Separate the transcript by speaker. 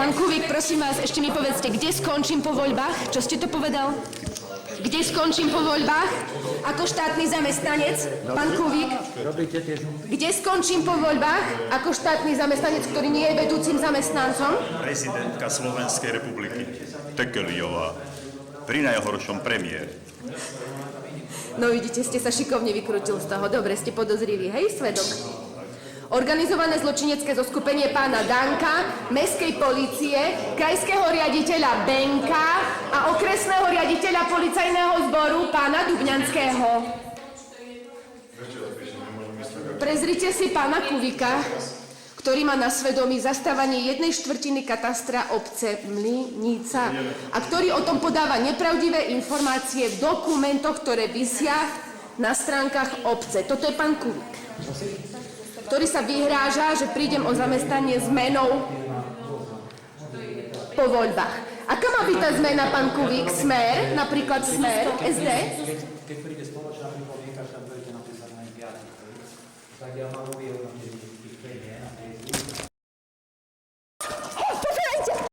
Speaker 1: Pán Kubík, prosím vás, ešte mi povedzte, kde skončím po voľbách? Čo ste to povedal? Kde skončím po voľbách? Ako štátny zamestnanec? Pán Kubík? Kde skončím po voľbách? Ako štátny zamestnanec, ktorý nie je vedúcim zamestnancom?
Speaker 2: Prezidentka Slovenskej republiky Tekeliová. Pri najhoršom premiér.
Speaker 1: No vidíte, ste sa šikovne vykrútil z toho. Dobre, ste podozriví, hej, svedok? Organizované zločinecké zoskupenie pána Danka, mestskej polície, krajského riaditeľa Benka a okresného riaditeľa policajného zboru pána Dubňanského. Prezrite si pána Kubíka, ktorý má na svedomí zastávanie 1/4 katastra obce Mlynica a ktorý o tom podáva nepravdivé informácie v dokumentoch, ktoré visia na stránkach obce. Toto je pán Kubík, ktorý sa vyhráža, že prídem o zamestnanie zmenou po voľbách. Aká má byť tá zmena, pán Kubík? Smer? Napríklad Smer? SD?
Speaker 3: Keď príde spoločná pripomienka, tak budete napísať na viac. Tak ja mám uviedol.